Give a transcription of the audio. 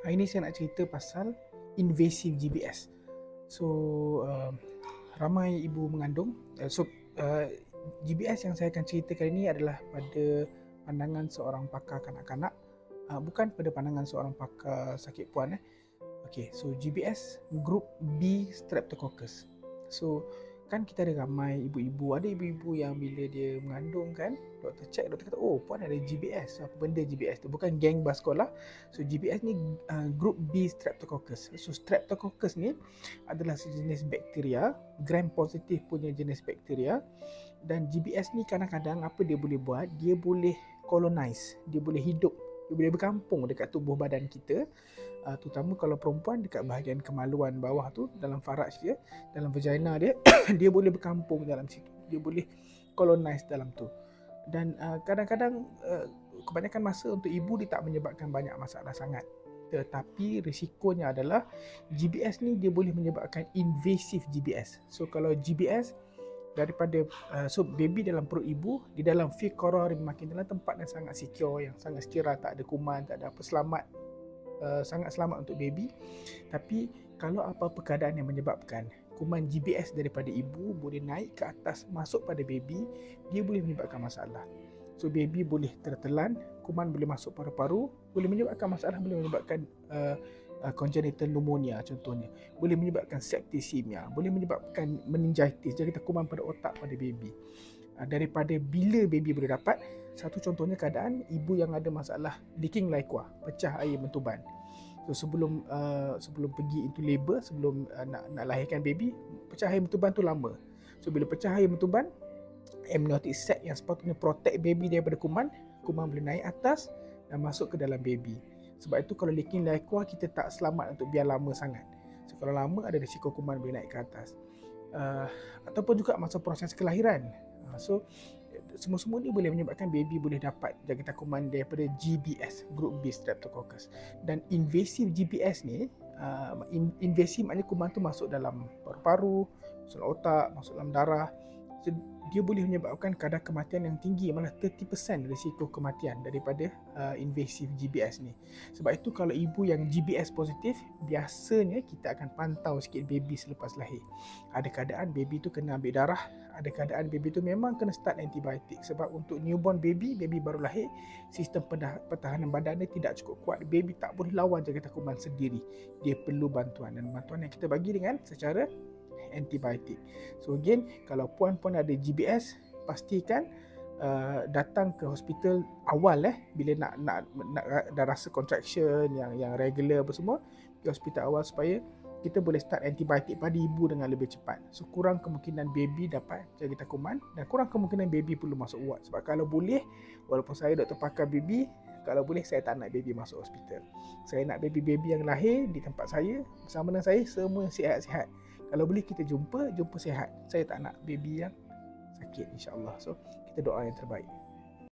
Hari ni saya nak cerita pasal invasive GBS. So ramai ibu mengandung. GBS yang saya akan cerita kali ini adalah pada pandangan seorang pakar kanak-kanak, bukan pada pandangan seorang pakar sakit puan. Okay, so GBS group B Streptococcus. So kan kita ada ramai ibu-ibu, ada ibu-ibu yang bila dia mengandung kan, doktor check, doktor kata, oh puan ada GBS. Apa benda GBS tu? Bukan geng bas sekolah. So GBS ni group B Streptococcus. So Streptococcus ni adalah sejenis bakteria, gram positif punya jenis bakteria. Dan GBS ni kadang-kadang apa dia boleh buat, dia boleh colonize, dia boleh hidup, dia boleh berkampung dekat tubuh badan kita, terutama kalau perempuan dekat bahagian kemaluan bawah tu, dalam faraj dia, dalam vagina dia, dia boleh berkampung dalam situ, dia boleh colonize dalam tu. Dan kadang-kadang kebanyakan masa untuk ibu dia tak menyebabkan banyak masalah sangat, tetapi risikonya adalah GBS ni dia boleh menyebabkan invasive GBS. So kalau GBS daripada so baby dalam perut ibu, di dalam fiqara makin dalam tempat yang sangat secure, yang sangat sekira, tak ada kuman, tak ada apa, selamat, sangat selamat untuk baby. Tapi kalau apa-apa keadaan yang menyebabkan kuman GBS daripada ibu boleh naik ke atas masuk pada baby, dia boleh menyebabkan masalah. So baby boleh tertelan, kuman boleh masuk paru-paru, boleh menyebabkan masalah, boleh menyebabkan congenital pneumonia contohnya, boleh menyebabkan septicemia, boleh menyebabkan meningitis, jangkitan kuman pada otak pada baby. Daripada bila baby boleh dapat, satu contohnya keadaan ibu yang ada masalah leaking liquor, pecah air mentuban. So sebelum pergi into labor, sebelum nak lahirkan baby, pecah air mentuban tu lama. So bila pecah air mentuban, amniotic sac yang sepatutnya protect baby daripada kuman boleh naik atas dan masuk ke dalam baby. Sebab itu kalau leaking liquor, kita tak selamat untuk biar lama sangat. So kalau lama ada risiko kuman boleh naik ke atas. Ataupun juga masa proses kelahiran. So semua-semua ni boleh menyebabkan baby boleh dapat jangkitan kuman daripada GBS, group B Streptococcus. Dan invasive GBS ni, invasive maknanya kuman tu masuk dalam paru-paru, masuk dalam otak, masuk dalam darah. So, dia boleh menyebabkan kadar kematian yang tinggi, malah 30% risiko kematian daripada invasive GBS ni. Sebab itu kalau ibu yang GBS positif, biasanya kita akan pantau sikit baby selepas lahir. Ada keadaan baby tu kena ambil darah, ada keadaan baby tu memang kena start antibiotik. Sebab untuk newborn baby baru lahir, sistem pertahanan badan dia tidak cukup kuat. Baby tak boleh lawan jangkitan kuman sendiri. Dia perlu bantuan, dan bantuan yang kita bagi dengan secara antibiotik. So again, kalau puan-puan ada GBS, pastikan datang ke hospital awal bila nak dah rasa contraction yang regular apa semua, ke hospital awal supaya kita boleh start antibiotik pada ibu dengan lebih cepat. So kurang kemungkinan baby dapat jangkitan kuman, dan kurang kemungkinan baby perlu masuk ward. Sebab kalau boleh, walaupun saya doktor pakar baby, kalau boleh saya tak nak baby masuk hospital. Saya nak baby-baby yang lahir di tempat saya, bersama dengan saya, semua sihat-sihat. Kalau boleh kita jumpa sihat. Saya tak nak baby yang sakit, insya-Allah. So kita doa yang terbaik.